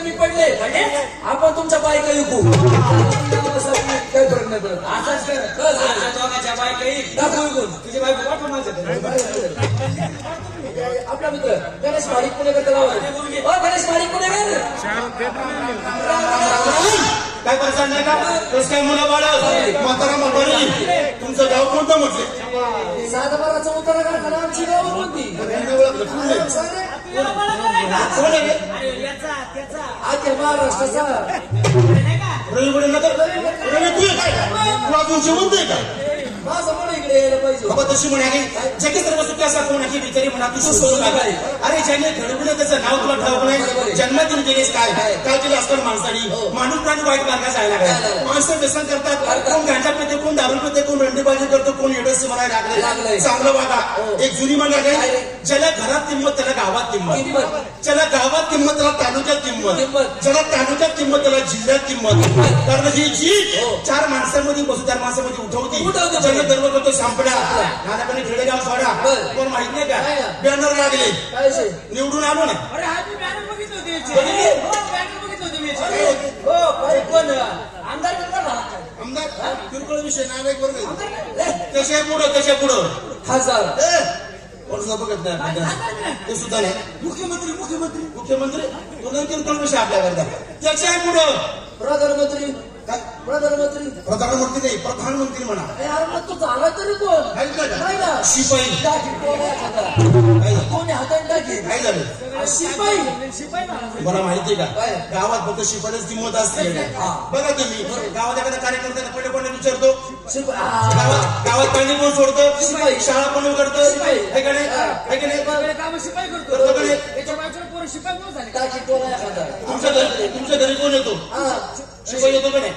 मी पडले आपण तुमच्या बायका विकू काही फरक नाही पडत असाच कर बायका येईल दाखवू विकून तुझी बायको पाठव माझ्याकडे आपला मित्र गणेश माडिक पुणेकर त्याला गणेश माडिक पुणेकर काय परेशान नाही का तस काय मुलं बाळ म्हातारा म्हातारी तुमचं गाव कोणतं म्हटले सातबाराचा उतारा कारखाना आमची गाव कोणती महाराष्ट्राचा रवी नगर रवी तू काय तू अजून जिवंत आहे काय माझं म्हणून इकडे यायला पाहिजे बाबा तशी म्हणाली जगी सर्व सुखी असा कोणाची बिचारी म्हणा तू सुचवू लागलाय अरे ज्याने घडवलं त्याचं नाव तुला ठाऊक नाही जन्मातून गेलेस काय काय केलं असतं माणसानी माणूस प्राणी वाईट मार्गात जायला लागला माणसं व्यसन करतात कोण गांजा पिते कोण दारू पिते कोण रंडीबाजी करतो कोण एडस म्हणायला लागले चांगलं वागा एक जुनी म्हण आहे ज्याला घरात किंमत त्याला गावात किंमत ज्याला गावात किंमत त्याला तालुक्यात किंमत ज्याला तालुक्यात किंमत त्याला जिल्ह्यात किंमत कारण ही जी चार माणसांमध्ये बसू चार माणसांमध्ये उठवती गर्व करतो संपला नानाकडे खेडेगाव सोडा कोण माहित नाही का बॅनर लागले निवडून आलो ना आमदार किरकोळ विषय नालायक वर्ग कशा पुढं खासदार कोण बघत नाही ते सुद्धा नाही मुख्यमंत्री तो नाही किरकोळ विषय आपल्याकरता त्याच्या पुढं प्रधानमंत्री नाही प्रधानमंत्री म्हणा तू झाला तरी कोण शिपाई कोणी हातात टाकी काय झालं शिपाई मला माहितीये का गावात फक्त शिपाईच किंमत असते बघा तुम्ही गावात एखादा कार्यकर्ता पहिले कोणी विचारतो गावात पाणी कोण सोडतो शिपाई शाळा कोण उघडतो शिपाई काम शिपाई करतो तुमच्या घरी कोण येतो शिपाई येतो का नाही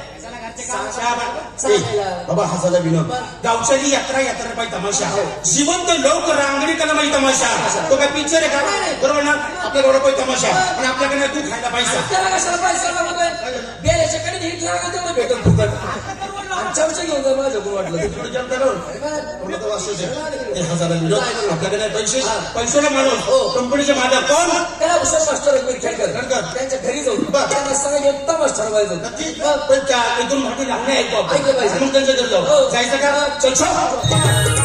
बाबा हसायला विनोद गावच्याली यात्रा पाहिजे तमाशा जिवंत लोक रांगडी कला पाहिजे तमाशा तो काय पिक्चर आहे का बरोबर ना आपल्या गावाला पाहिजे तमाशा आणि आपल्याकडे तू खायला पाहिजे गेल्याच्याकडे हिट लागत तेवढं भेटत फुकट चमचा घेऊन जा माझं कोण वाटलं आपल्याकडे पैशाला माणूस कंपनीचे मालक कोण त्याला मास्टर त्यांच्या घरी जाऊन त्यांना सांगा उत्तमच ठरवायचं पण त्या इथून मोठी लागणे ऐकतो मग त्यांच्या घरी जाऊ जायचं का चल